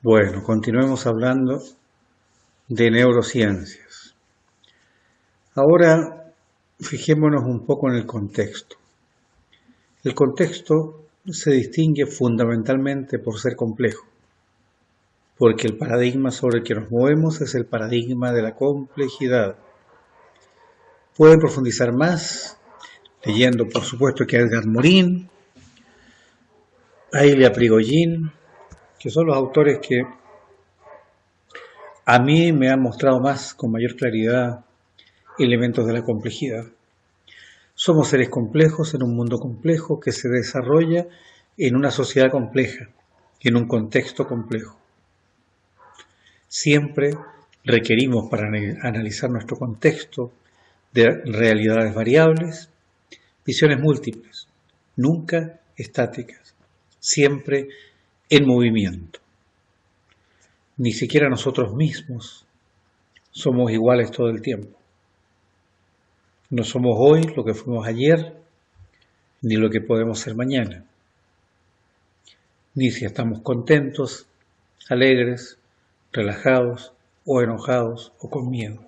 Bueno, continuemos hablando de neurociencias. Ahora, fijémonos un poco en el contexto. El contexto se distingue fundamentalmente por ser complejo, porque el paradigma sobre el que nos movemos es el paradigma de la complejidad. Pueden profundizar más leyendo, por supuesto, que Edgar Morin, a Ilya Prigogine, que son los autores que a mí me han mostrado más, con mayor claridad, elementos de la complejidad. Somos seres complejos en un mundo complejo que se desarrolla en una sociedad compleja, en un contexto complejo. Siempre requerimos para analizar nuestro contexto de realidades variables, visiones múltiples, nunca estáticas, siempre en movimiento. Ni siquiera nosotros mismos somos iguales todo el tiempo. No somos hoy lo que fuimos ayer, ni lo que podemos ser mañana. Ni si estamos contentos, alegres, relajados o enojados o con miedo.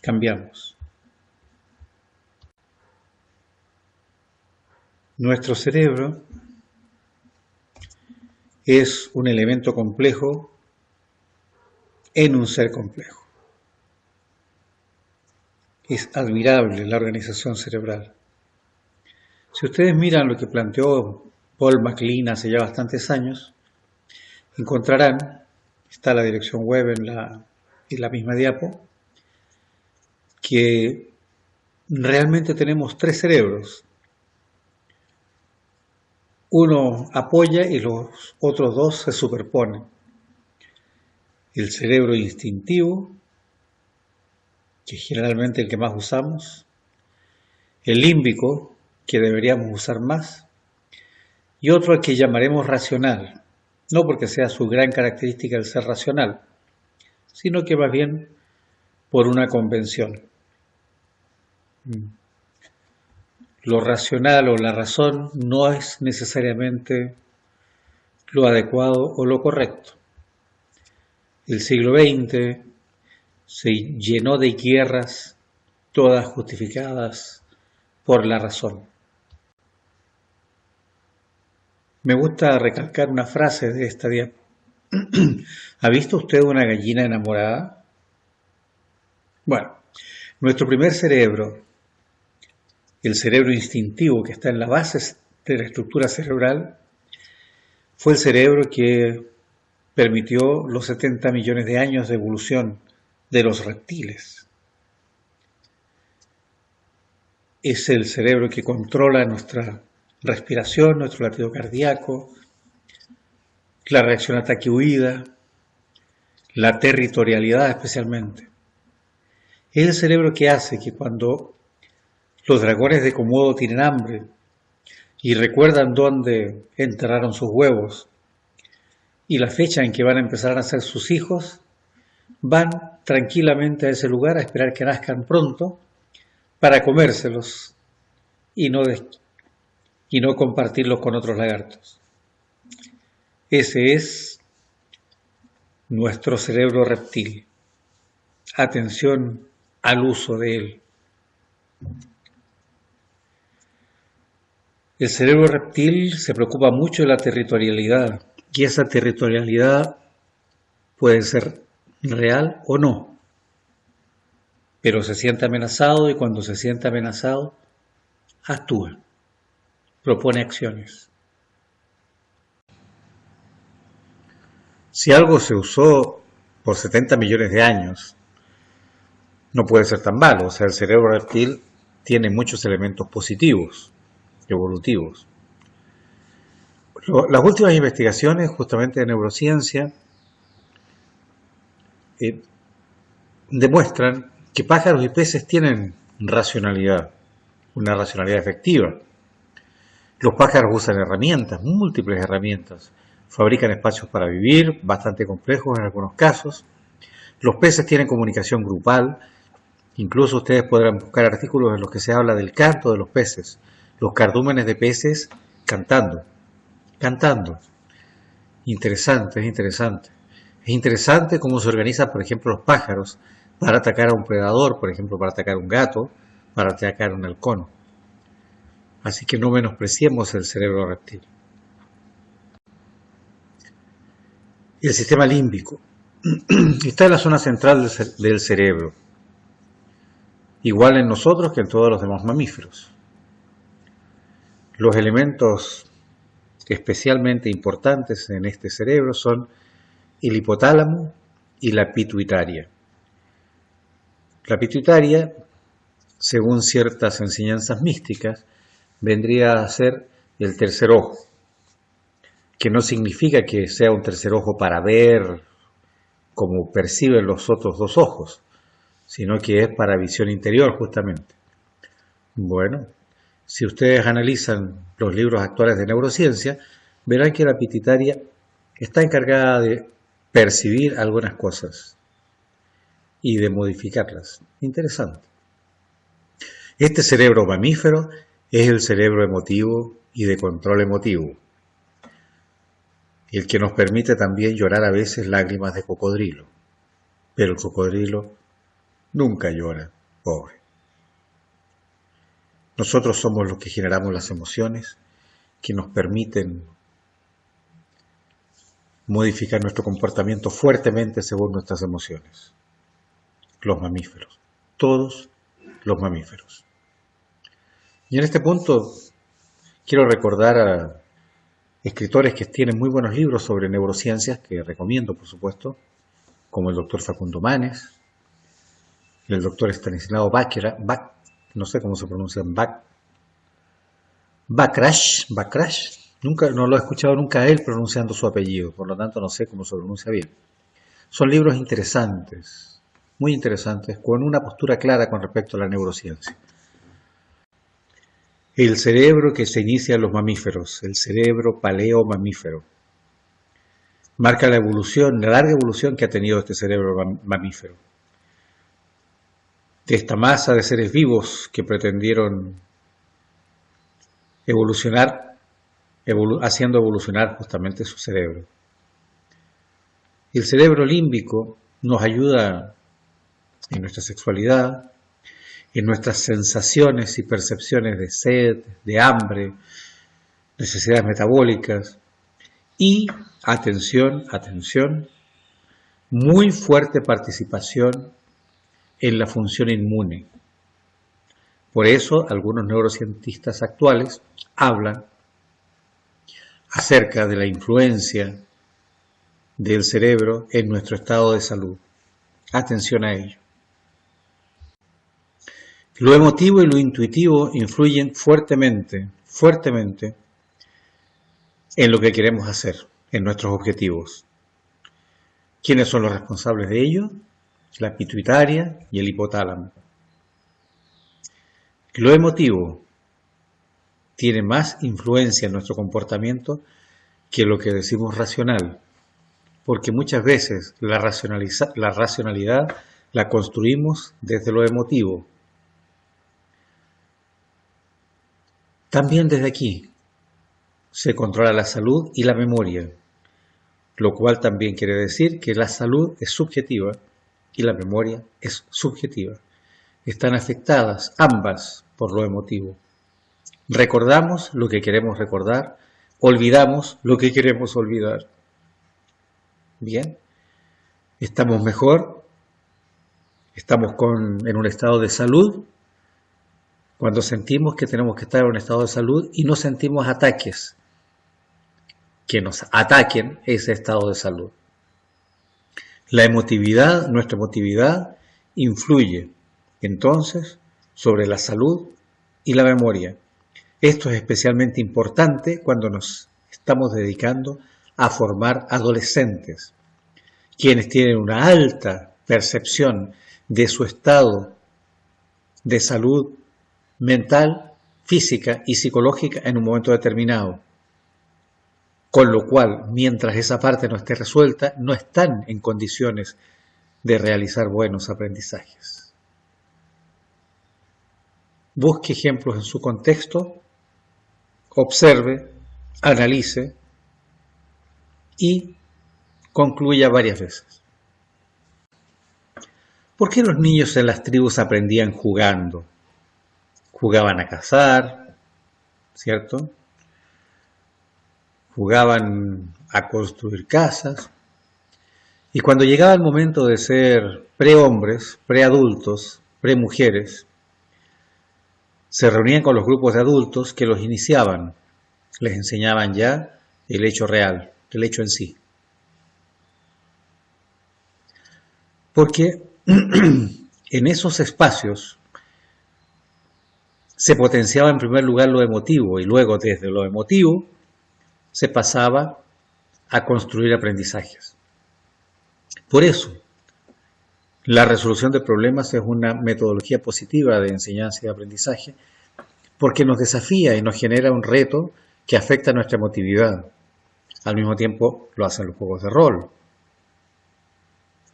Cambiamos. Nuestro cerebro es un elemento complejo en un ser complejo. Es admirable la organización cerebral. Si ustedes miran lo que planteó Paul MacLean hace ya bastantes años, encontrarán, está la dirección web en la misma diapo, que realmente tenemos tres cerebros. Uno apoya y los otros dos se superponen. El cerebro instintivo, que es generalmente el que más usamos, el límbico, que deberíamos usar más, y otro al que llamaremos racional, no porque sea su gran característica el ser racional, sino que más bien por una convención. Lo racional o la razón no es necesariamente lo adecuado o lo correcto. El siglo XX se llenó de guerras, todas justificadas por la razón. Me gusta recalcar una frase de esta diapo. ¿Ha visto usted una gallina enamorada? Bueno, nuestro primer cerebro, el cerebro instintivo que está en la base de la estructura cerebral, fue el cerebro que permitió los 70 millones de años de evolución de los reptiles. Es el cerebro que controla nuestra respiración, nuestro latido cardíaco, la reacción ataque-huida, la territorialidad especialmente. Es el cerebro que hace que cuando los dragones de Komodo tienen hambre y recuerdan dónde enterraron sus huevos y la fecha en que van a empezar a nacer sus hijos, van tranquilamente a ese lugar a esperar que nazcan pronto para comérselos y no compartirlos con otros lagartos. Ese es nuestro cerebro reptil. Atención al uso de él. El cerebro reptil se preocupa mucho de la territorialidad, y esa territorialidad puede ser real o no, pero se siente amenazado y cuando se siente amenazado, actúa, propone acciones. Si algo se usó por 70 millones de años, no puede ser tan malo. O sea, el cerebro reptil tiene muchos elementos positivos, evolutivos. Las últimas investigaciones, justamente de neurociencia, demuestran que pájaros y peces tienen racionalidad, una racionalidad efectiva. Los pájaros usan herramientas, múltiples herramientas, fabrican espacios para vivir, bastante complejos en algunos casos. Los peces tienen comunicación grupal, incluso ustedes podrán buscar artículos en los que se habla del canto de los peces, los cardúmenes de peces cantando. Interesante, es interesante. Es interesante cómo se organizan, por ejemplo, los pájaros para atacar a un predador, por ejemplo, para atacar a un gato, para atacar a un halcón. Así que no menospreciemos el cerebro reptil. El sistema límbico está en la zona central del cerebro, igual en nosotros que en todos los demás mamíferos. Los elementos especialmente importantes en este cerebro son el hipotálamo y la pituitaria. La pituitaria, según ciertas enseñanzas místicas, vendría a ser el tercer ojo, que no significa que sea un tercer ojo para ver como perciben los otros dos ojos, sino que es para visión interior justamente. Bueno, si ustedes analizan los libros actuales de neurociencia, verán que la pituitaria está encargada de percibir algunas cosas y de modificarlas. Interesante. Este cerebro mamífero es el cerebro emotivo y de control emotivo, el que nos permite también llorar a veces lágrimas de cocodrilo, pero el cocodrilo nunca llora, pobre. Nosotros somos los que generamos las emociones que nos permiten modificar nuestro comportamiento fuertemente según nuestras emociones. Los mamíferos, todos los mamíferos. Y en este punto quiero recordar a escritores que tienen muy buenos libros sobre neurociencias, que recomiendo por supuesto, como el doctor Facundo Manes, y el doctor Stanislao no sé cómo se pronuncia, Bachrach, no lo he escuchado nunca a él pronunciando su apellido, por lo tanto no sé cómo se pronuncia bien. Son libros interesantes, muy interesantes, con una postura clara con respecto a la neurociencia. El cerebro que se inicia en los mamíferos, el cerebro paleomamífero, marca la evolución, la larga evolución que ha tenido este cerebro mamífero. De esta masa de seres vivos que pretendieron evolucionar, haciendo evolucionar justamente su cerebro. El cerebro límbico nos ayuda en nuestra sexualidad, en nuestras sensaciones y percepciones de sed, de hambre, necesidades metabólicas y, atención, muy fuerte participación en la función inmune. Por eso algunos neurocientistas actuales hablan acerca de la influencia del cerebro en nuestro estado de salud. Atención a ello. Lo emotivo y lo intuitivo influyen fuertemente en lo que queremos hacer, en nuestros objetivos. ¿Quiénes son los responsables de ello? La pituitaria y el hipotálamo. Lo emotivo tiene más influencia en nuestro comportamiento que lo que decimos racional, porque muchas veces la racionalidad la construimos desde lo emotivo. También desde aquí se controla la salud y la memoria, lo cual también quiere decir que la salud es subjetiva y la memoria es subjetiva. Están afectadas ambas por lo emotivo. Recordamos lo que queremos recordar, olvidamos lo que queremos olvidar. Bien, estamos mejor, estamos en un estado de salud cuando sentimos que tenemos que estar en un estado de salud y no sentimos ataques que nos ataquen ese estado de salud. La emotividad, nuestra emotividad, influye entonces sobre la salud y la memoria. Esto es especialmente importante cuando nos estamos dedicando a formar adolescentes, quienes tienen una alta percepción de su estado de salud mental, física y psicológica en un momento determinado. Con lo cual, mientras esa parte no esté resuelta, no están en condiciones de realizar buenos aprendizajes. Busque ejemplos en su contexto, observe, analice y concluya varias veces. ¿Por qué los niños en las tribus aprendían jugando? Jugaban a cazar, ¿cierto? Jugaban a construir casas. Y cuando llegaba el momento de ser prehombres, preadultos, premujeres, se reunían con los grupos de adultos que los iniciaban, les enseñaban ya el hecho real, el hecho en sí. Porque en esos espacios se potenciaba en primer lugar lo emotivo y luego desde lo emotivo se pasaba a construir aprendizajes. Por eso, la resolución de problemas es una metodología positiva de enseñanza y de aprendizaje porque nos desafía y nos genera un reto que afecta a nuestra emotividad. Al mismo tiempo lo hacen los juegos de rol,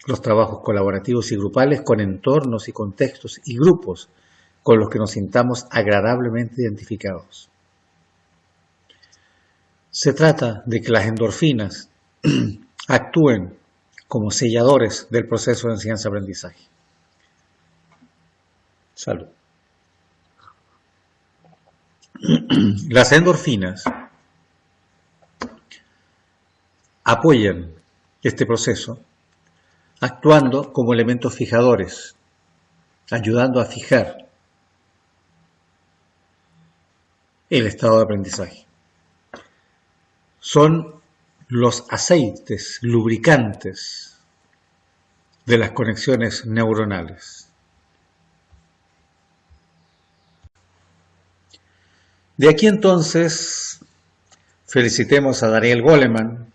los trabajos colaborativos y grupales con entornos y contextos y grupos con los que nos sintamos agradablemente identificados. Se trata de que las endorfinas actúen como selladores del proceso de enseñanza-aprendizaje. Salud. Las endorfinas apoyan este proceso actuando como elementos fijadores, ayudando a fijar el estado de aprendizaje. Son los aceites lubricantes de las conexiones neuronales. De aquí entonces felicitemos a Daniel Goleman,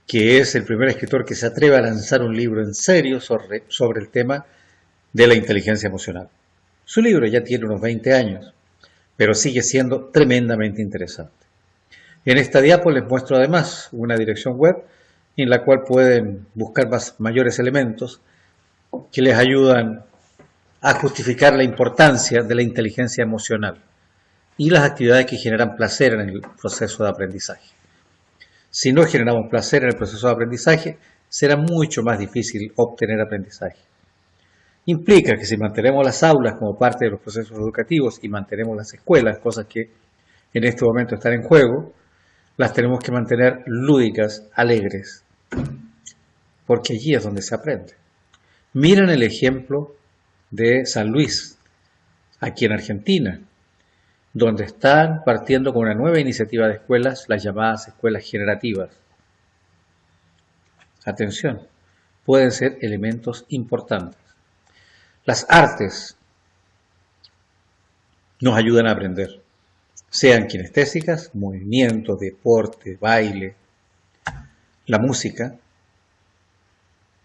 que es el primer escritor que se atreve a lanzar un libro en serio sobre el tema de la inteligencia emocional. Su libro ya tiene unos 20 años, pero sigue siendo tremendamente interesante. En esta diapo les muestro además una dirección web en la cual pueden buscar mayores elementos que les ayudan a justificar la importancia de la inteligencia emocional y las actividades que generan placer en el proceso de aprendizaje. Si no generamos placer en el proceso de aprendizaje, será mucho más difícil obtener aprendizaje. Implica que si mantenemos las aulas como parte de los procesos educativos y mantenemos las escuelas, cosas que en este momento están en juego, las tenemos que mantener lúdicas, alegres, porque allí es donde se aprende. Miren el ejemplo de San Luis, aquí en Argentina, donde están partiendo con una nueva iniciativa de escuelas, las llamadas escuelas generativas. Atención, pueden ser elementos importantes. Las artes nos ayudan a aprender, sean kinestésicas, movimiento, deporte, baile, la música,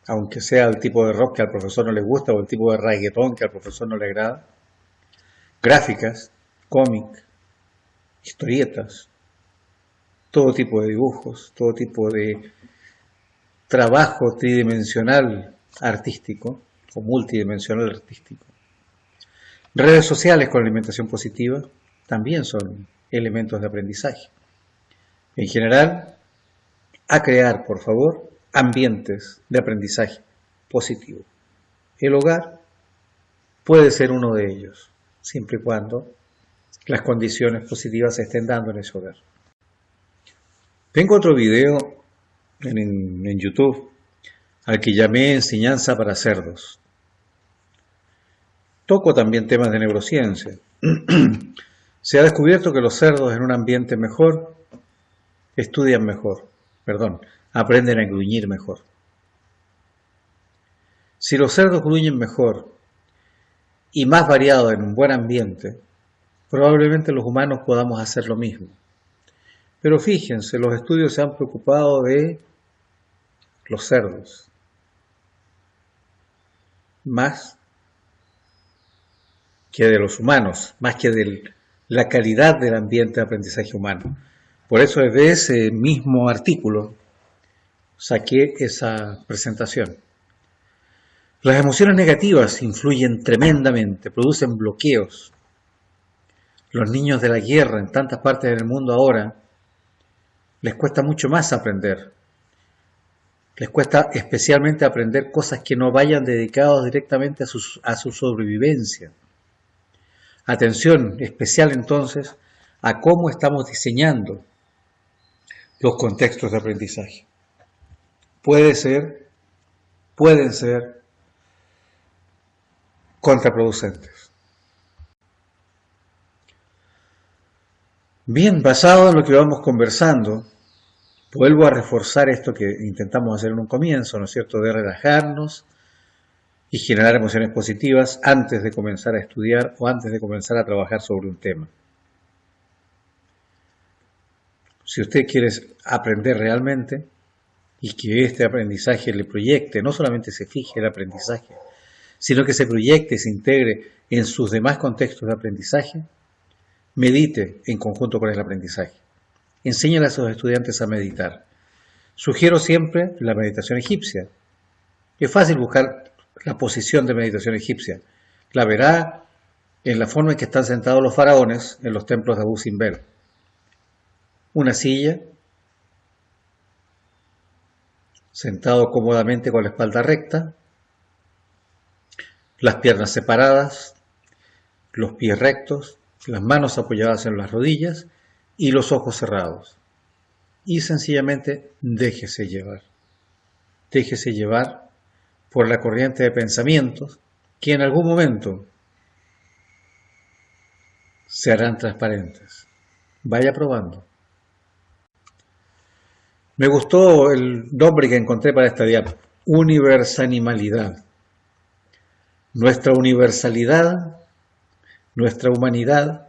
aunque sea el tipo de rock que al profesor no le gusta o el tipo de reggaetón que al profesor no le agrada, gráficas, cómic, historietas, todo tipo de dibujos, todo tipo de trabajo tridimensional artístico o multidimensional artístico. Redes sociales con alimentación positiva también son elementos de aprendizaje. En general, a crear, por favor, ambientes de aprendizaje positivo. El hogar puede ser uno de ellos, siempre y cuando las condiciones positivas se estén dando en ese hogar. Tengo otro video en YouTube al que llamé Enseñanza para Cerdos. Toco también temas de neurociencia. Se ha descubierto que los cerdos en un ambiente mejor estudian mejor, aprenden a gruñir mejor. Si los cerdos gruñen mejor y más variado en un buen ambiente, probablemente los humanos podamos hacer lo mismo. Pero fíjense, los estudios se han preocupado de los cerdos, más que de los humanos, más que de la calidad del ambiente de aprendizaje humano. Por eso desde ese mismo artículo saqué esa presentación. Las emociones negativas influyen tremendamente, producen bloqueos. Los niños de la guerra en tantas partes del mundo ahora les cuesta mucho más aprender, Les cuesta especialmente aprender cosas que no vayan dedicados directamente a su sobrevivencia. Atención especial entonces a cómo estamos diseñando los contextos de aprendizaje. Pueden ser contraproducentes. Bien, basado en lo que vamos conversando, vuelvo a reforzar esto que intentamos hacer en un comienzo, ¿no es cierto?, de relajarnos y generar emociones positivas antes de comenzar a estudiar o antes de comenzar a trabajar sobre un tema. Si usted quiere aprender realmente y que este aprendizaje le proyecte, no solamente se fije el aprendizaje, sino que se proyecte y se integre en sus demás contextos de aprendizaje, medite en conjunto con el aprendizaje. Enséñale a sus estudiantes a meditar. Sugiero siempre la meditación egipcia. Es fácil buscar la posición de meditación egipcia. La verá en la forma en que están sentados los faraones en los templos de Abu Simbel. Una silla, sentado cómodamente con la espalda recta, las piernas separadas, los pies rectos, las manos apoyadas en las rodillas y los ojos cerrados. Y sencillamente déjese llevar. Déjese llevar por la corriente de pensamientos que en algún momento se harán transparentes. Vaya probando. Me gustó el nombre que encontré para esta diapositiva, universanimalidad. Nuestra universalidad, nuestra humanidad,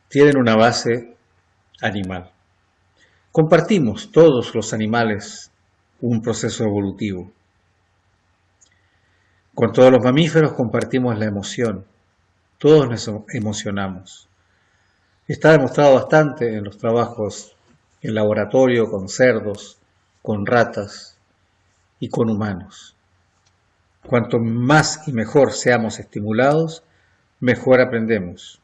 tienen una base animal. Compartimos todos los animales un proceso evolutivo. Con todos los mamíferos compartimos la emoción. Todos nos emocionamos. Está demostrado bastante en los trabajos en laboratorio con cerdos, con ratas y con humanos. Cuanto más y mejor seamos estimulados, mejor aprendemos.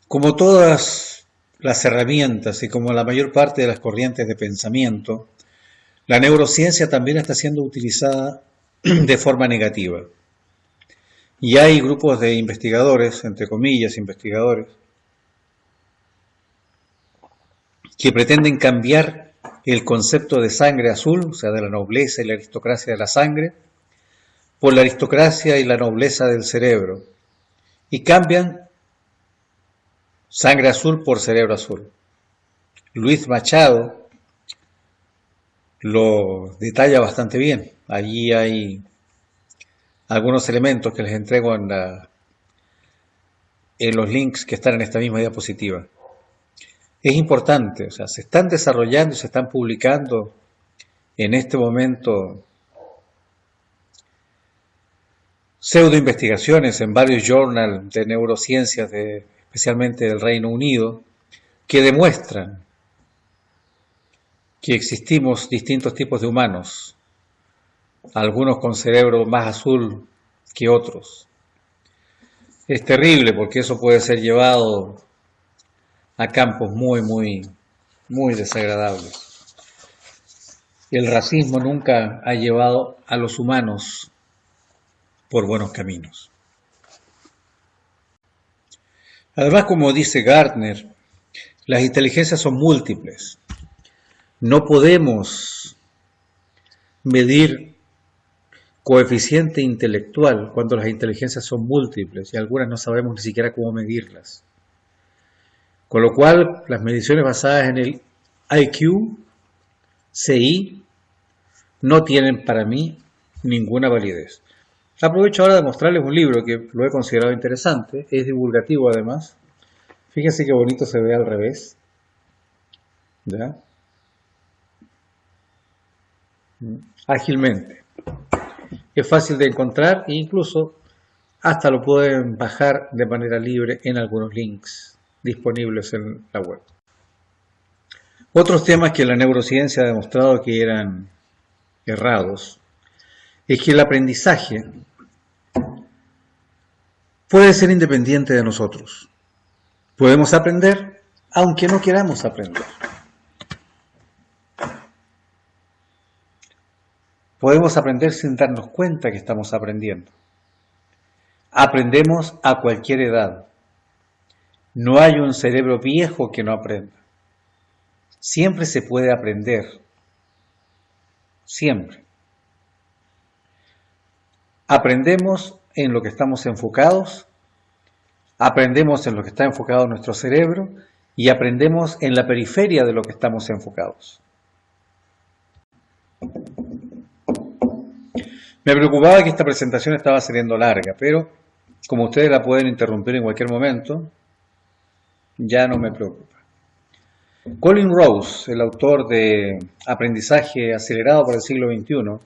Como todas las herramientas y como la mayor parte de las corrientes de pensamiento, la neurociencia también está siendo utilizada de forma negativa. Y hay grupos de investigadores, entre comillas, investigadores, que pretenden cambiar el concepto de sangre azul, o sea, de la nobleza y la aristocracia de la sangre, por la aristocracia y la nobleza del cerebro, y cambian sangre azul por cerebro azul. Luis Machado lo detalla bastante bien. Allí hay algunos elementos que les entrego en los links que están en esta misma diapositiva. Es importante, o sea, se están desarrollando y se están publicando en este momento pseudoinvestigaciones en varios journals de neurociencias, especialmente del Reino Unido, que demuestran que existimos distintos tipos de humanos, algunos con cerebro más azul que otros. Es terrible porque eso puede ser llevado a campos muy desagradables. El racismo nunca ha llevado a los humanos por buenos caminos. Además, como dice Gardner, las inteligencias son múltiples. No podemos medir coeficiente intelectual cuando las inteligencias son múltiples y algunas no sabemos ni siquiera cómo medirlas. Con lo cual, las mediciones basadas en el IQ, CI, no tienen para mí ninguna validez. Aprovecho ahora de mostrarles un libro que lo he considerado interesante, es divulgativo además. Fíjense qué bonito se ve al revés. ¿Ya? Ágilmente. Es fácil de encontrar e incluso hasta lo pueden bajar de manera libre en algunos links disponibles en la web. Otros temas que la neurociencia ha demostrado que eran errados es que el aprendizaje puede ser independiente de nosotros. Podemos aprender aunque no queramos aprender. Podemos aprender sin darnos cuenta que estamos aprendiendo. Aprendemos a cualquier edad. No hay un cerebro viejo que no aprenda. Siempre se puede aprender. Siempre. Aprendemos en lo que estamos enfocados, aprendemos en lo que está enfocado nuestro cerebro y aprendemos en la periferia de lo que estamos enfocados. Me preocupaba que esta presentación estaba saliendo larga, pero como ustedes la pueden interrumpir en cualquier momento, ya no me preocupa. Colin Rose, el autor de Aprendizaje Acelerado para el siglo XXI,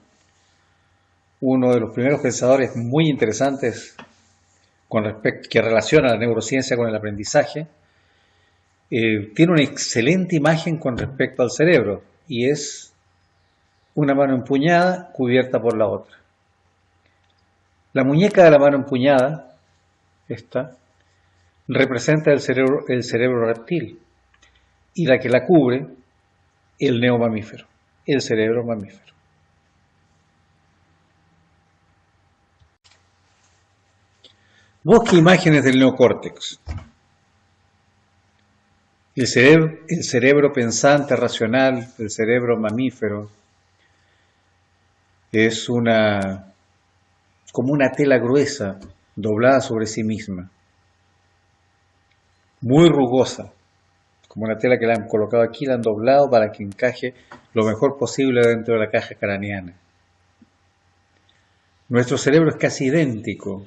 uno de los primeros pensadores muy interesantes que relaciona la neurociencia con el aprendizaje, tiene una excelente imagen con respecto al cerebro y es una mano empuñada cubierta por la otra. La muñeca de la mano empuñada, esta, representa el cerebro reptil y la que la cubre, el neomamífero, el cerebro mamífero. Busque imágenes del neocórtex. El cerebro pensante, racional, el cerebro mamífero, es como una tela gruesa doblada sobre sí misma, muy rugosa, como una tela que la han colocado aquí, la han doblado para que encaje lo mejor posible dentro de la caja craneana. Nuestro cerebro es casi idéntico,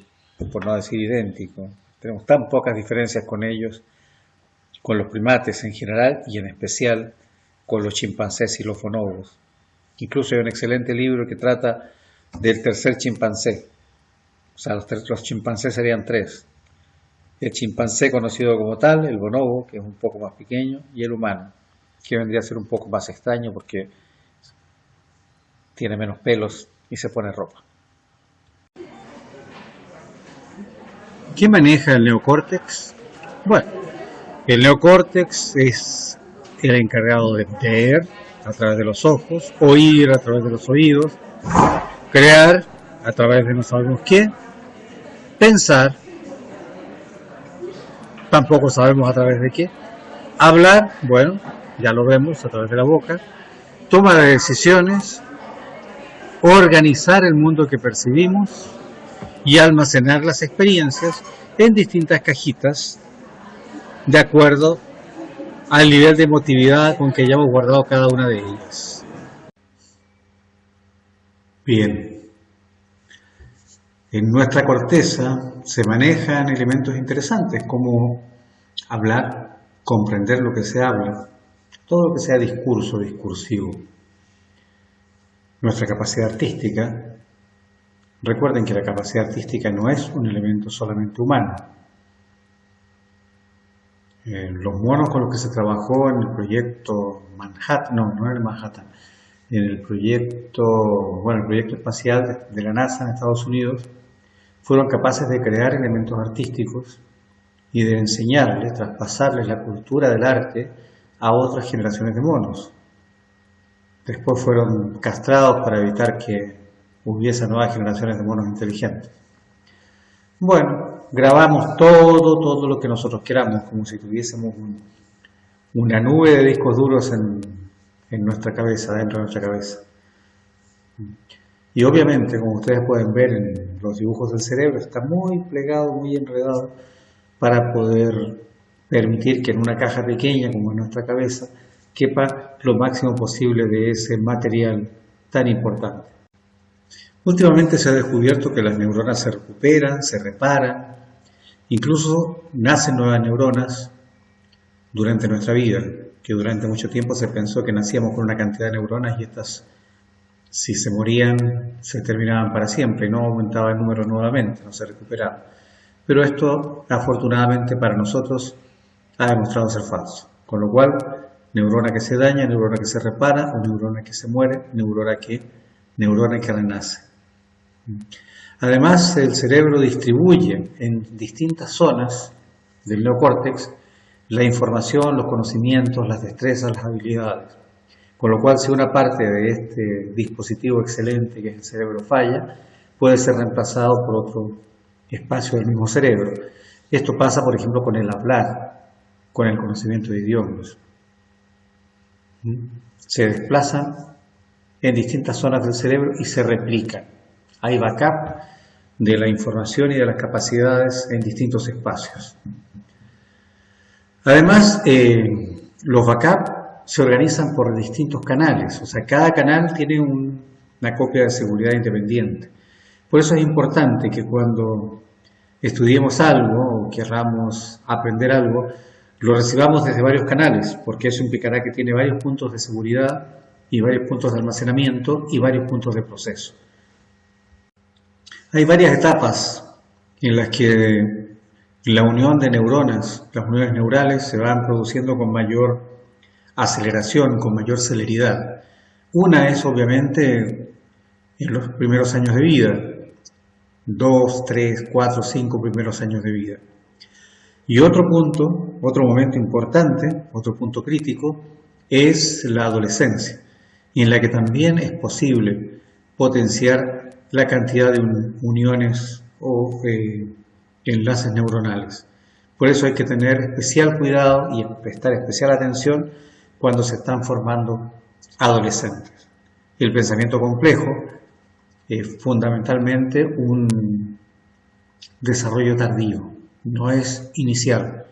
por no decir idéntico. Tenemos tan pocas diferencias con ellos, con los primates en general y en especial con los chimpancés y los bonobos. Incluso hay un excelente libro que trata del tercer chimpancé. O sea, los chimpancés serían tres. El chimpancé conocido como tal, el bonobo, que es un poco más pequeño, y el humano, que vendría a ser un poco más extraño porque tiene menos pelos y se pone ropa. ¿Qué maneja el neocórtex? Bueno, el neocórtex es el encargado de ver a través de los ojos, oír a través de los oídos, crear a través de no sabemos qué, pensar, tampoco sabemos a través de qué, hablar, bueno, ya lo vemos a través de la boca, toma de decisiones, organizar el mundo que percibimos y almacenar las experiencias en distintas cajitas de acuerdo al nivel de emotividad con que hayamos guardado cada una de ellas. Bien, en nuestra corteza se manejan elementos interesantes como hablar, comprender lo que se habla, todo lo que sea discurso, discursivo. Nuestra capacidad artística. Recuerden que la capacidad artística no es un elemento solamente humano. Los monos con los que se trabajó en el proyecto Manhattan, no era el Manhattan, en el proyecto espacial de la NASA en Estados Unidos, fueron capaces de crear elementos artísticos y de enseñarles, traspasarles la cultura del arte a otras generaciones de monos. Después fueron castrados para evitar que hubiese nuevas generaciones de monos inteligentes. Bueno, grabamos todo lo que nosotros queramos, como si tuviésemos una nube de discos duros en nuestra cabeza, dentro de nuestra cabeza. Y obviamente, como ustedes pueden ver en los dibujos del cerebro, está muy plegado, muy enredado, para poder permitir que en una caja pequeña como en nuestra cabeza quepa lo máximo posible de ese material tan importante. Últimamente se ha descubierto que las neuronas se recuperan, se reparan, incluso nacen nuevas neuronas durante nuestra vida, que durante mucho tiempo se pensó que nacíamos con una cantidad de neuronas y estas, si se morían, se terminaban para siempre, no aumentaba el número nuevamente, no se recuperaba. Pero esto, afortunadamente para nosotros, ha demostrado ser falso, con lo cual, neurona que se daña, neurona que se repara, o neurona que se muere, neurona que renace. Además, el cerebro distribuye en distintas zonas del neocórtex la información, los conocimientos, las destrezas, las habilidades. Con lo cual, si una parte de este dispositivo excelente que es el cerebro falla, puede ser reemplazado por otro espacio del mismo cerebro. Esto pasa, por ejemplo, con el hablar, con el conocimiento de idiomas. Se desplazan en distintas zonas del cerebro y se replican. Hay backup de la información y de las capacidades en distintos espacios. Además, los backup se organizan por distintos canales, o sea, cada canal tiene una copia de seguridad independiente. Por eso es importante que cuando estudiemos algo o querramos aprender algo, lo recibamos desde varios canales, porque eso implicará que tiene varios puntos de seguridad y varios puntos de almacenamiento y varios puntos de proceso. Hay varias etapas en las que la unión de neuronas, las uniones neurales, se van produciendo con mayor aceleración, con mayor celeridad. Una es obviamente en los primeros años de vida, 2, 3, 4, 5 primeros años de vida. Y otro punto, otro momento importante, otro punto crítico, es la adolescencia, en la que también es posible potenciar la cantidad de uniones o enlaces neuronales. Por eso hay que tener especial cuidado y prestar especial atención cuando se están formando adolescentes. El pensamiento complejo es fundamentalmente un desarrollo tardío, no es inicial.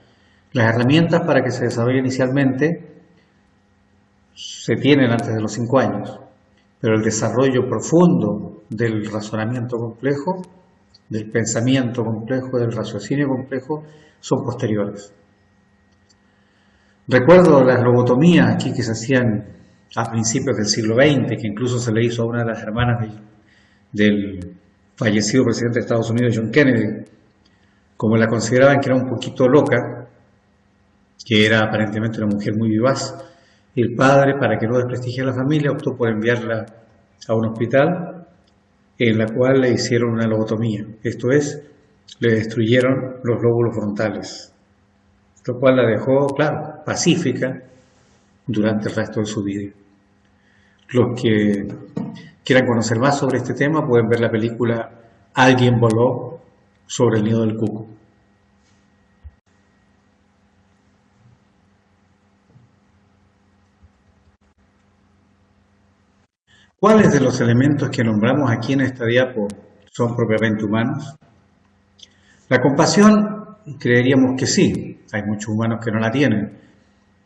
Las herramientas para que se desarrolle inicialmente se tienen antes de los 5 años, pero el desarrollo profundo del razonamiento complejo, del pensamiento complejo, del raciocinio complejo, son posteriores. Recuerdo las lobotomías aquí que se hacían a principios del siglo XX, que incluso se le hizo a una de las hermanas del fallecido presidente de Estados Unidos, John Kennedy. Como la consideraban que era un poquito loca, que era aparentemente una mujer muy vivaz, el padre, para que no desprestigie a la familia, optó por enviarla a un hospital en la cual le hicieron una lobotomía. Esto es, le destruyeron los lóbulos frontales, lo cual la dejó, claro, pacífica durante el resto de su vida. Los que quieran conocer más sobre este tema pueden ver la película Alguien voló sobre el nido del cuco. ¿Cuáles de los elementos que nombramos aquí en esta diapo son propiamente humanos? La compasión, creeríamos que sí. Hay muchos humanos que no la tienen,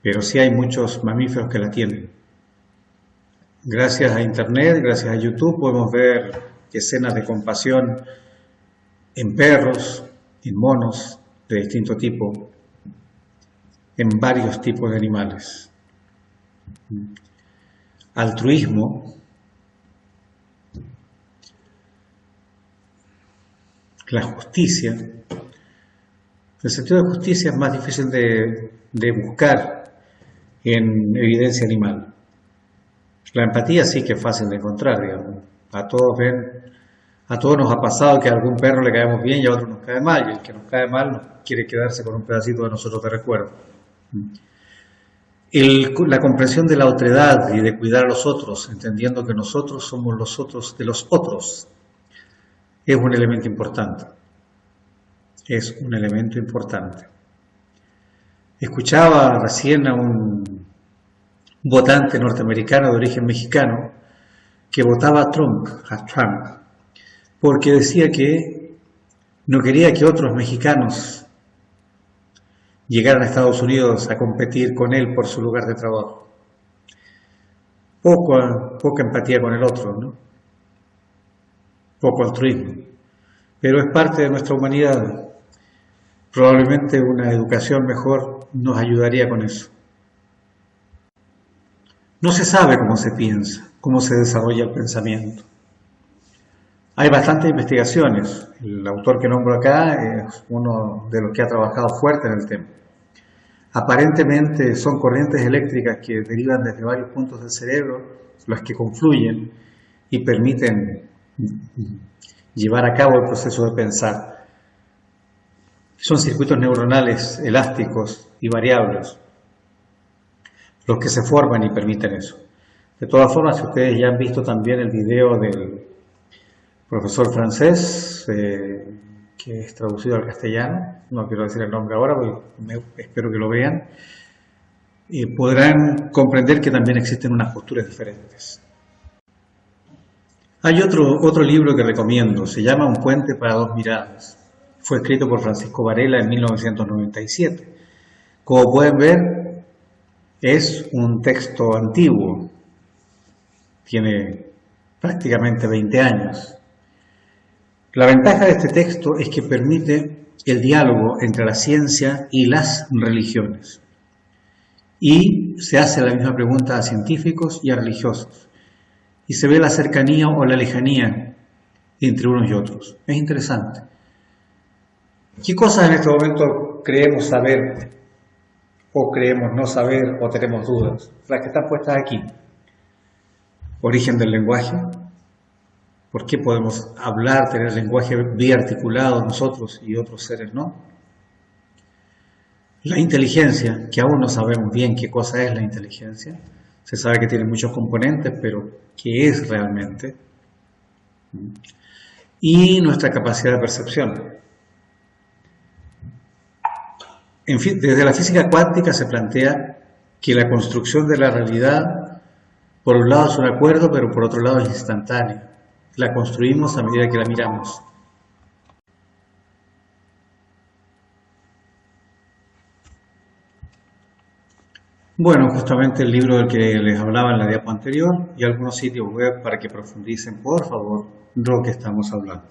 pero sí hay muchos mamíferos que la tienen. Gracias a Internet, gracias a YouTube, podemos ver escenas de compasión en perros, en monos de distinto tipo, en varios tipos de animales. Altruismo, la justicia. El sentido de justicia es más difícil de buscar en evidencia animal. La empatía sí que es fácil de encontrar, digamos. A todos nos ha pasado que a algún perro le caemos bien y a otro nos cae mal, y el que nos cae mal nos quiere quedarse con un pedacito de nosotros de recuerdo. La comprensión de la otredad y de cuidar a los otros, entendiendo que nosotros somos los otros de los otros, es un elemento importante. Es un elemento importante. Escuchaba recién a un votante norteamericano de origen mexicano que votaba a Trump, porque decía que no quería que otros mexicanos llegaran a Estados Unidos a competir con él por su lugar de trabajo. Poca empatía con el otro, ¿no? Poco altruismo. Pero es parte de nuestra humanidad. Probablemente una educación mejor nos ayudaría con eso. No se sabe cómo se piensa, cómo se desarrolla el pensamiento. Hay bastantes investigaciones. El autor que nombro acá es uno de los que ha trabajado fuerte en el tema. Aparentemente son corrientes eléctricas que derivan desde varios puntos del cerebro, las que confluyen y permiten llevar a cabo el proceso de pensar. Son circuitos neuronales elásticos y variables los que se forman y permiten eso. De todas formas, si ustedes ya han visto también el video del profesor francés, que es traducido al castellano, no quiero decir el nombre ahora, porque espero que lo vean, podrán comprender que también existen unas posturas diferentes. Hay otro libro que recomiendo, se llama Un puente para dos miradas. Fue escrito por Francisco Varela en 1997. Como pueden ver, es un texto antiguo, tiene prácticamente 20 años. La ventaja de este texto es que permite el diálogo entre la ciencia y las religiones. Y se hace la misma pregunta a científicos y a religiosos. Y se ve la cercanía o la lejanía entre unos y otros. Es interesante. ¿Qué cosas en este momento creemos saber o creemos no saber o tenemos dudas? Las que están puestas aquí. Origen del lenguaje. ¿Por qué podemos hablar, tener lenguaje biarticulado nosotros y otros seres no? La inteligencia, que aún no sabemos bien qué cosa es la inteligencia. Se sabe que tiene muchos componentes, pero ¿qué es realmente? Y nuestra capacidad de percepción. En fin, desde la física cuántica se plantea que la construcción de la realidad, por un lado es un acuerdo, pero por otro lado es instantánea. La construimos a medida que la miramos. Bueno, justamente el libro del que les hablaba en la diapo anterior y algunos sitios web para que profundicen, por favor, lo que estamos hablando.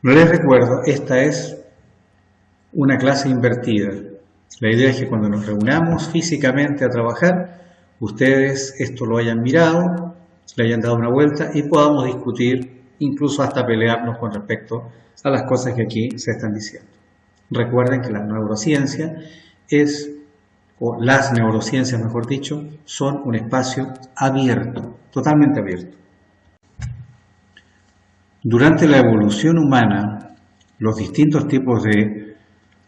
Les recuerdo, esta es una clase invertida. La idea es que cuando nos reunamos físicamente a trabajar, ustedes esto lo hayan mirado, le hayan dado una vuelta y podamos discutir, incluso hasta pelearnos con respecto a las cosas que aquí se están diciendo. Recuerden que la neurociencia o las neurociencias mejor dicho, son un espacio abierto, totalmente abierto. Durante la evolución humana, los distintos tipos de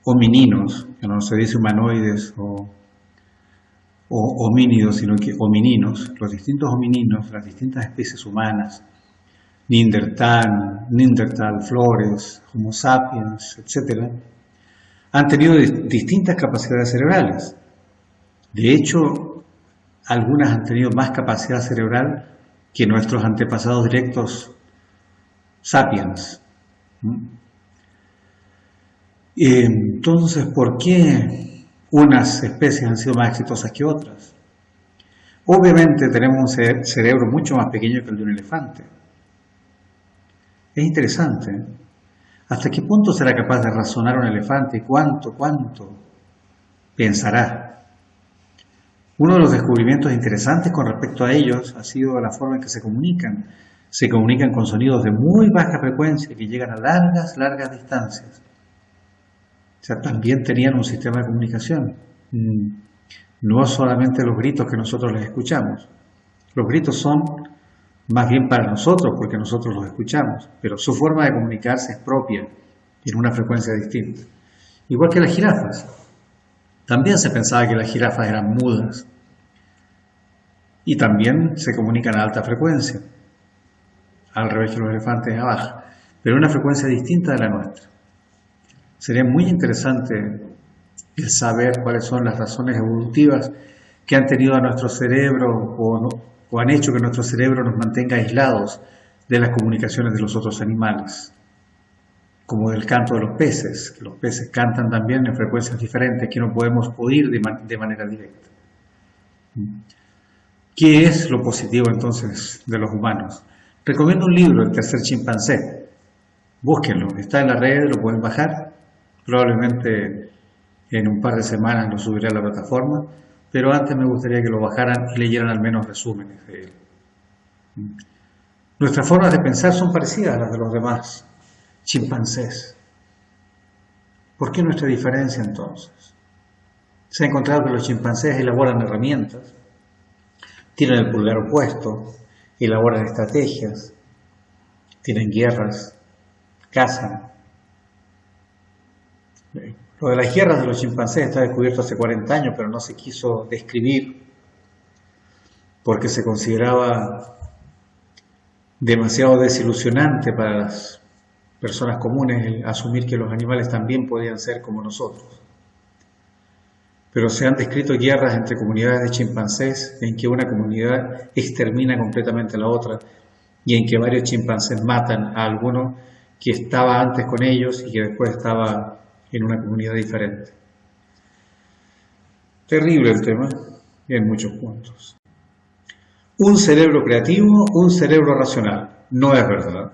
homininos, que no se dice humanoides o homínidos, sino que homininos, los distintos homininos, las distintas especies humanas, Neandertal, Flores, Homo sapiens, etc., han tenido distintas capacidades cerebrales. De hecho, algunas han tenido más capacidad cerebral que nuestros antepasados directos sapiens. Entonces, ¿por qué unas especies han sido más exitosas que otras? Obviamente tenemos un cerebro mucho más pequeño que el de un elefante. Es interesante. ¿Hasta qué punto será capaz de razonar un elefante? ¿Cuánto pensará? Uno de los descubrimientos interesantes con respecto a ellos ha sido la forma en que se comunican. Se comunican con sonidos de muy baja frecuencia que llegan a largas distancias. O sea, también tenían un sistema de comunicación. No solamente los gritos que nosotros les escuchamos. Los gritos son más bien para nosotros porque nosotros los escuchamos, pero su forma de comunicarse es propia, en una frecuencia distinta. Igual que las jirafas. También se pensaba que las jirafas eran mudas y también se comunican a alta frecuencia, al revés que los elefantes a baja, pero una frecuencia distinta de la nuestra. Sería muy interesante el saber cuáles son las razones evolutivas que han tenido a nuestro cerebro o han hecho que nuestro cerebro nos mantenga aislados de las comunicaciones de los otros animales, como del canto de los peces, que los peces cantan también en frecuencias diferentes que no podemos oír de manera directa. ¿Qué es lo positivo entonces de los humanos? Recomiendo un libro, El tercer chimpancé. Búsquenlo, está en la red, lo pueden bajar. Probablemente en un par de semanas lo subiré a la plataforma, pero antes me gustaría que lo bajaran y leyeran al menos resúmenes de él. Nuestras formas de pensar son parecidas a las de los demás chimpancés. ¿Por qué nuestra diferencia entonces? Se ha encontrado que los chimpancés elaboran herramientas, tienen el pulgar opuesto, elaboran estrategias, tienen guerras, cazan. Lo de las guerras de los chimpancés está descubierto hace 40 años, pero no se quiso describir porque se consideraba demasiado desilusionante para las personas comunes el asumir que los animales también podían ser como nosotros. Pero se han descrito guerras entre comunidades de chimpancés en que una comunidad extermina completamente a la otra y en que varios chimpancés matan a alguno que estaba antes con ellos y que después estaba en una comunidad diferente. Terrible el tema en muchos puntos. Un cerebro creativo, un cerebro racional. No es verdad.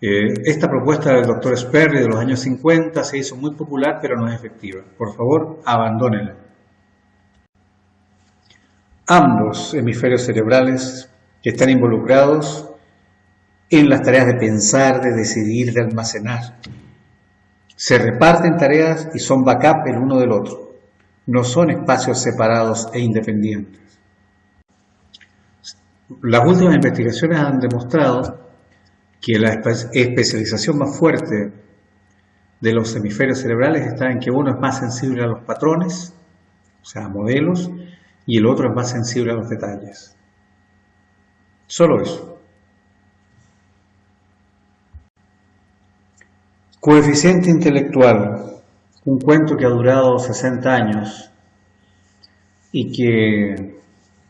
Esta propuesta del Dr. Sperry de los años 50 se hizo muy popular, pero no es efectiva. Por favor, abandónenla. Ambos hemisferios cerebrales que están involucrados en las tareas de pensar, de decidir, de almacenar. Se reparten tareas y son backup el uno del otro. No son espacios separados e independientes. Las últimas investigaciones han demostrado que la especialización más fuerte de los hemisferios cerebrales está en que uno es más sensible a los patrones, o sea, a modelos, y el otro es más sensible a los detalles. Solo eso. Coeficiente intelectual, un cuento que ha durado 60 años y que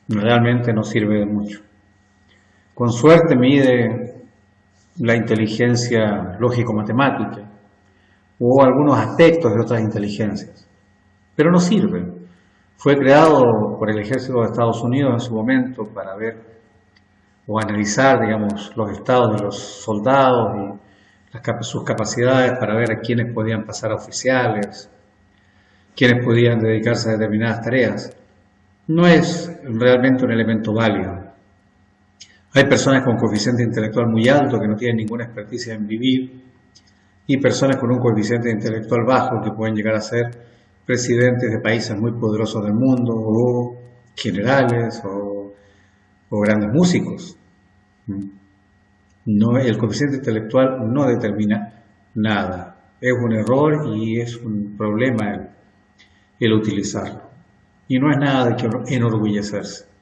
realmente no sirve de mucho. Con suerte mide la inteligencia lógico-matemática o algunos aspectos de otras inteligencias, pero no sirve. Fue creado por el ejército de Estados Unidos en su momento para ver o analizar, digamos, los estados de los soldados y sus capacidades para ver a quiénes podían pasar a oficiales, quiénes podían dedicarse a determinadas tareas. No es realmente un elemento válido. Hay personas con coeficiente intelectual muy alto que no tienen ninguna experticia en vivir y personas con un coeficiente intelectual bajo que pueden llegar a ser presidentes de países muy poderosos del mundo o generales o grandes músicos. No, el coeficiente intelectual no determina nada. Es un error y es un problema el utilizarlo. Y no es nada de que enorgullecerse.